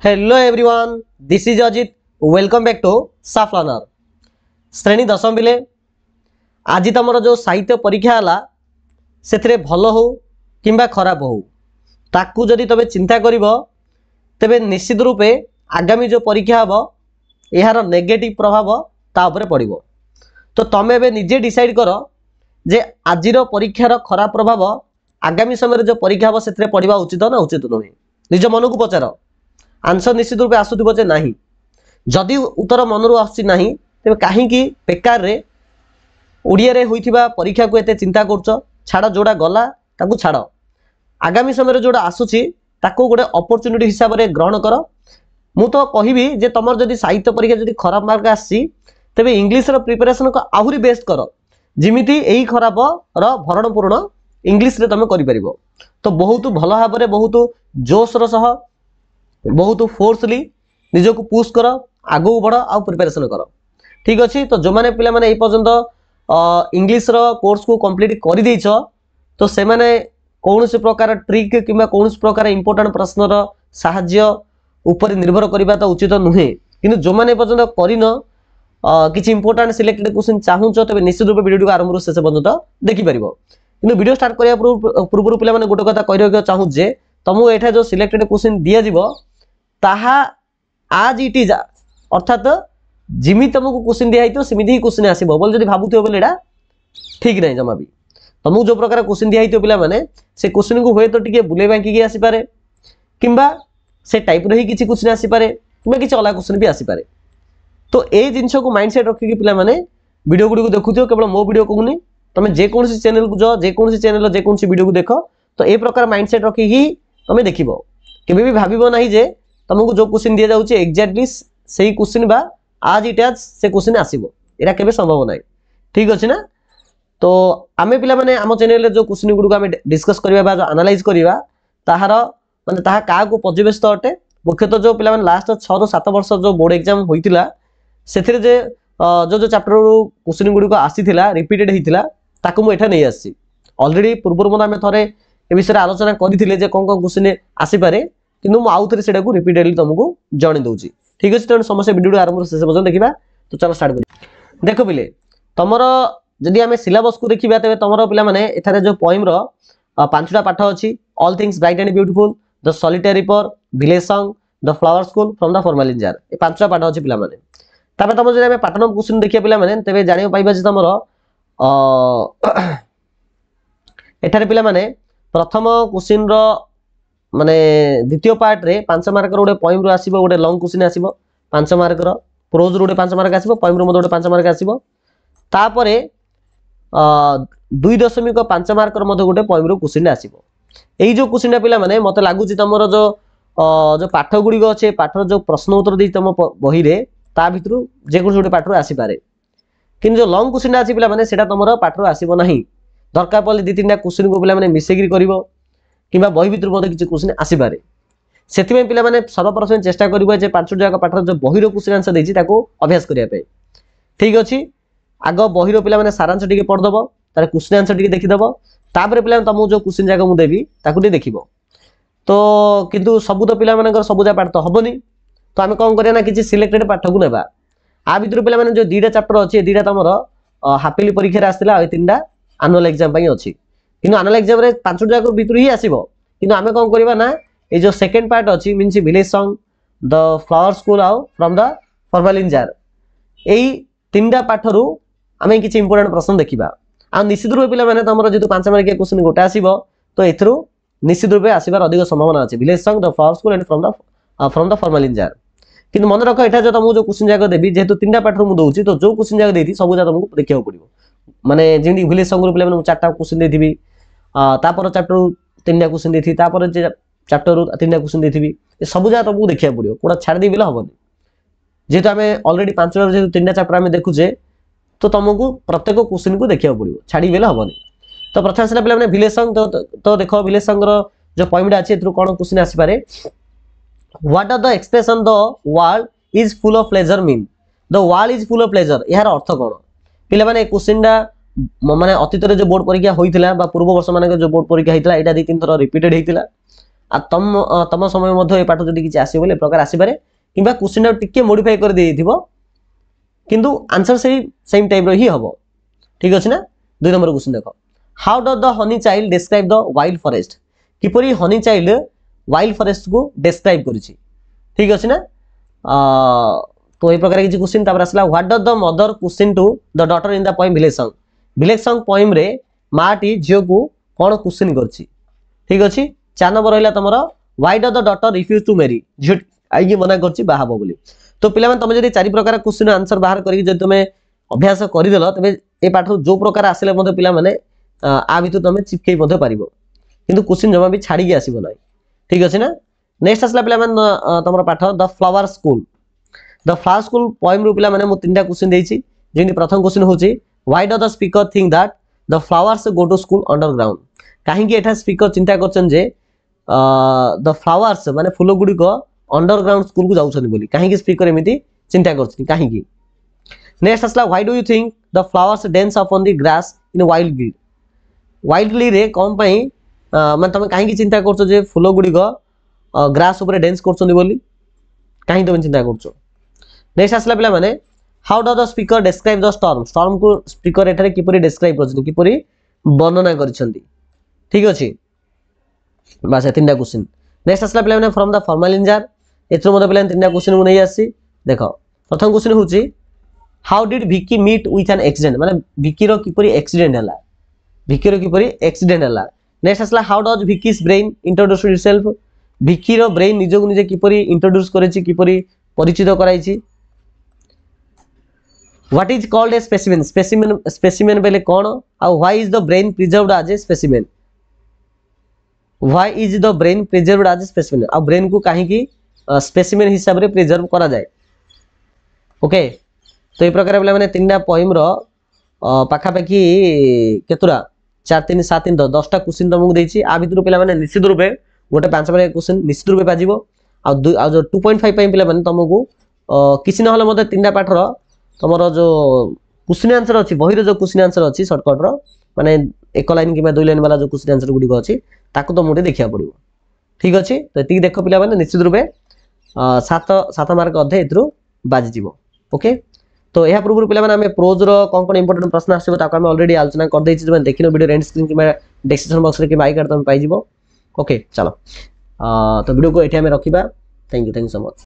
Hello everyone, this is Ajit. Welcome back to Saaf learner. श्रेणी दशम पिले आज तुम जो साहित्य परीक्षा है से भल हो कि खराब हो ताकू जदि तबे चिंता करिवो तेबे निश्चित रूपे आगामी जो परीक्षा हम यार नेगेटिव प्रभाव ता उपरे पड़िबो। तो तमे बे निजे डिसाइड कर जे आजिर परीक्षार खराब प्रभाव आगामी समय जो परीक्षा हम से पढ़ा उचित ना उचित नुहे। निज मन को पचार, आंसर निश्चित रूपे आसुथिबो जे नाही। जदि उत्तर मनरू आसी नाही तेबे काहे बेकार रे ओडिया रे होइथिबा परीक्षा को एते चिंता करछ। छाड़ जोड़ा गला ताकू छाड़, आगामी समय जोड़ा आसुची ताकू गोटे अपॉर्चुनिटी हिसाब रे ग्रहण कर। मु तो कहिबी जे तमर जदि साहित्य परीक्षा जदि खराब मार्क आसी तेबे इंग्लिश रो प्रिपरेशन को आहुरी बेस्ट कर, जिमिति एही खराब रो भरण पूर्ण इंग्लिश रे तमे करि परिबो। तो बहुत भल भाव रे बहुत जोश रो सह बहुत फोर्सली निजको पुश कर, आगू बढ़ आ प्रिपरेशन कर। ठीक अच्छे। तो जो मैंने पिला माने ए पर्यंत इंग्लिश रो कोर्स को कंप्लीट कर देइछ तो से माने कौन से प्रकार ट्रिक किंबा कौन से प्रकार इंपोर्टेंट प्रश्न रो साहाय्य ऊपर निर्भर करबा तो उचित नुहे। किंतु जो मैंने ए पर्यंत करिन किछि इंपोर्टेंट सिलेक्टेड क्वेश्चन चाहूछ तबे निश्चित रूप वीडियो को आरंभ शेष पर्यंत देखि परिबो। किंतु वीडियो स्टार्ट करिया पूर्व पिला माने गोटे कथा कहि रखियो चाहूछ जे तुमको एठा जो सिलेक्टेड क्वेश्चन दिया जिवो ताहा आज इट इज अर्थात जिमी तुमको क्वेश्चन दिया तो सेमिति ही क्वेश्चन आसीबो बोल जदि भाबुथियो बोले एडा ठीक नहीं। जमा भी तुमको जो प्रकार क्वेश्चन दिया तो पिला माने से क्वेश्चन को होय तो टिके बुले बांकी के आसी पारे किंबा से टाइप रो ही किछि क्वेश्चन आसी पारे किंबा किछि अलग क्वेश्चन भी आसी पारे। तो ए जिंस को माइंडसेट रखि कि पिला माने वीडियो गुडी को देखुथियो, केवल मो वीडियो कहूनी तुम जे कोनसी चैनल को जो जे कोनसी चैनल जे कोनसी वीडियो को देखो तो ए प्रकार माइंडसेट रखि ही तुम देखिबो। केबे भी भाबिबो नाही जे तुमको जो क्वेश्चन दिया जाउची एक्जेक्टली सही क्वेश्चन बा आज इट आज से क्वेश्चन आसीबो, एरा केबे संभव नाही। ठीक अछि ना। तो आमे पिला माने हम चैनल रे जो क्वेश्चन गुडू आमे डिस्कस करबा बा जो एनालाइज करबा ताहार माने ताहा का को पर्यवेक्षित अटे। मुख्यतः जो पिला माने लास्ट 6 रो 7 वर्ष जो बोर्ड एग्जाम होइतिला सेथिरे जे जो चैप्टर रो क्वेश्चन गुडी को आसीथिला रिपीटेड हितिला ताकू मु एठा नै आसी। ऑलरेडी पूर्व मन आमे थरे ए विषय आलोचना करिथिले जे कोन कोन क्वेश्चन आसी पारे, किंतु मु आउ थरे सेडा को रिपीटेडली तुमको जानि दउची। ठीक अछि। तो समस्या वीडियो आरंभ शेष पर्यंत देखिबा। तो चलो स्टार्ट करी। देखो पिले तमर जदि आमे सिलेबस को देखिबा तबे तमर पिला माने एथारे जो पोएम रो पांचटा पाठ अछि। All things bright and beautiful, the solitary reaper, village song, the flower school, from the formal jar, ए पांचटा पाठ अछि पिला माने। तबे तम जदि आमे पैटर्न क्वेश्चन देखिया पिला माने तबे जानियो पाइबा जे तमर एथारे पिला माने प्रथम क्वेश्चन रो माने द्वितीय पार्ट रे 5 मार्क रो गोटे पोएम रो आसीबो, गोटे लॉन्ग क्वेश्चन आसीबो 5 मार्क रो, प्रोज रो गोटे 5 मार्क आसीबो, पोएम रो गोटे 5 मार्क आसीबो। तापरे 2.5 मार्क रो गोटे पोएम रो क्वेश्चन आसीबो। एई जो क्वेश्चन पिला माने मते लागुची तमरो जो जो पाठ गुडी को अछि पाठ जो प्रश्न उत्तर दे तम बही रे ता भितरु जे कोन गोटे पाठ रो आसी पारे। किन जो लॉन्ग क्वेश्चन आछि पिला माने सेटा तमरो पाठ रो आसीबो नाही। दरकार पले 2-3टा क्वेश्चन को पिला माने मिसेगिरी करिवो किंबा बही भितर मते किछि क्वेश्चन आसी पारे। सेति में पिला माने सर्वप्रथम चेष्टा करिवो जे 5 जाका पाठर जो बही रो क्वेश्चन आंसर देछि ताको अभ्यास करिया पे। ठीक अछि। आग बही रो पिला माने सारांश टिके पढ दबो, तार क्वेश्चन आंसर टिके देखि दबो, तापर पिला तमु जो क्वेश्चन जाका मु देबी ताको टिके देखिबो। तो किंतु सबु तो पिला मानकर सबु जा पाठ तो हबनी। तो आमे कोन करिया ना किछि सिलेक्टेड पाठ को नेबा। आ भितर पिला माने जो 2टा चैप्टर अछि, 2टा तमरो हाफिली परीक्षा रे आस्तिला, आ 3टा एनुअल एग्जाम पई अछि। किंतु एनुअल एग्जाम रे 5 जाका भितर ही आसीबो। किंतु आमे कोन करिबा ना ए जो सेकंड पार्ट अछि means village song, the flower school आउ फ्रॉम द फॉर्मल जार, एई 3टा पाठरु आमे किछि इंपोर्टेंट प्रश्न देखिबा। आ निश्चित रूपे पिला माने तमरो जेतु 5 मार्क के क्वेश्चन गोटा आसीबो तो एथरु निश्चित रूपे आसीबार अधिक संभावना अछि। Village song, the flower school and from the formal jar. किंतु मन रख एठा जो तुमको जो क्वेश्चन जाक देबी जेतु 3टा पाठरु मु दोउची तो जो क्वेश्चन जाक देथि सब जा तुमको देखियो पड़िबो। माने जेंदी विलेज सॉन्ग रो पिला माने 4टा क्वेश्चन देथिबी, तापर चैप्टर 3टा क्वेश्चन देथि, तापर जे चैप्टर 3टा क्वेश्चन देथिबी, ए सब जा तुमको देखिया पड़िबो। कोडा छाड़ दी बिला हबनी। जेतु आमे ऑलरेडी 5 रो जेतु 3टा चैप्टर आमे देखुजे तो तुमको प्रत्येक क्वेश्चन को देखिया पड़िबो, छाड़ी बिला हबनी। तो प्रथम से पिला माने विलेज सॉन्ग तो देखो विलेज सॉन्ग रो जो पॉइंट अछि एथरु कोन क्वेश्चन आसी पारे। What are the expression the world is full of pleasure mean. The world is full of pleasure यार अर्थ कोन पिला माने क्वेश्चन डा माने अतीत रे जो बोर्ड परीक्षा होइतिला बा पूर्व वर्ष माने जो बोर्ड परीक्षा होइतिला एटा 2-3 थर रिपीटेड होइतिला। आ तम समय मध्य ए पाठ जदि किछि आसी बोले प्रकार आसी पारे किबा क्वेश्चन टिके मॉडिफाई कर देथिबो किंतु आंसर सेम टाइप रो ही हबो ठीक अछि ना 2 नंबर क्वेश्चन देखो how does the honey child describe the wild forest किपरि हनी चाइल्ड वाइल्ड फॉरेस्ट को डिस्क्राइब करिछि ठीक अछि ना तो ए प्रकार किछि क्वेश्चन तापर आसला what does the mother question to the daughter in the poem village song poem रे माटी झियो को कोन क्वेश्चन करछि ठीक अछि 4 नंबर रहला तमरो why does the daughter refuse to marry झियो आइ मना करछि बाहाबो बोली तो पिला मन तमे जदी 4 प्रकार क्वेश्चन आंसर बाहर करी जदी तमे अभ्यास करि देलो तबे ए पाठ जो प्रकार आसिले मते पिला माने आ बितु तमे चिपकेई मते पारिबो किंतु क्वेश्चन जमा भी छाडी के आसीबो नै ठीक अछि ना नेक्स्ट आसला पिला मन तमरो पाठ द फ्लावर स्कूल पोएम रू पिला माने मु तीनटा क्वेश्चन देछि जेनि प्रथम क्वेश्चन होछि why does the speaker think that the flowers go to school underground काहे कि एठा स्पीकर चिंता करछन जे द फ्लावर्स माने फूल गुडी को अंडरग्राउंड स्कूल को जाउछन बोली काहे कि स्पीकर एमिति चिंता करछन काहे कि नेक्स्ट आसला why do you think the flowers dance upon the grass in wildly रे कम पई माने तमे काहे कि चिंता करछो जे फूल गुडी को ग्रास ऊपर डांस करछन बोली काहे तमे चिंता करछो नेक्स्ट आसला पिला माने how does the speaker describe the storm को स्पीकर एठारे किपरि डिस्क्राइब करछन किपरि वर्णना करछन्ती ठीक अछि बस तीनटा क्वेश्चन नेक्स्ट आसला पिला माने फ्रॉम द फॉर्मल इंजार एथरो मते पिला तीनटा क्वेश्चन मु नै आसी देखो प्रथम क्वेश्चन होची how did Vicky meet with an accident माने विकी रो किपरि एक्सीडेंट हला नेक्स्ट आसला how does Vicky's brain introduce himself Vicky रो ब्रेन निजो को निजे किपरि इंट्रोड्यूस करेछि किपरि परिचित कराइछि what is called a specimen बेले कोन आ why is the brain preserved as a specimen आ ब्रेन को काहे की स्पेसिमेन हिसाब रे प्रिजर्व करा जाय ओके तो ए प्रकार बेला माने तीनटा पोएम रो पाखा पाखी केतुरा 4 3 7 3 10 टा क्वेश्चन तुमको देछि आ भितर पिला माने निश्चित रूपे गोटे 5 मार्क क्वेश्चन निश्चित रूपे बाजिबो आ 2.5 पई पिला माने तुमको किछि न होले मते तीनटा पाठ रो तमरो जो क्वेश्चन आंसर अछि बहिर जो क्वेश्चन आंसर अछि शॉर्टकट रो माने एक लाइन किबा 2 लाइन वाला जो क्वेश्चन आंसर गुडी को अछि ताको तो मोटे देखिया पड़िबो ठीक अछि तो एति देखो पिला माने निश्चित रूपे 7 मार्क अधे इतरो बाजि जिवो ओके तो यह पूर्व पिला माने हमें प्रोज रो कोन इंपोर्टेंट प्रश्न आसीबो ताको हम ऑलरेडी आलोचना कर दैछि जे देखिनो वीडियो रेंड स्क्रीन कि डिस्क्रिप्शन बॉक्स रे कि आई कार्ड तुम पाइ जिवो ओके चलो तो वीडियो को एठी हमें रखिबा थैंक यू सो मच।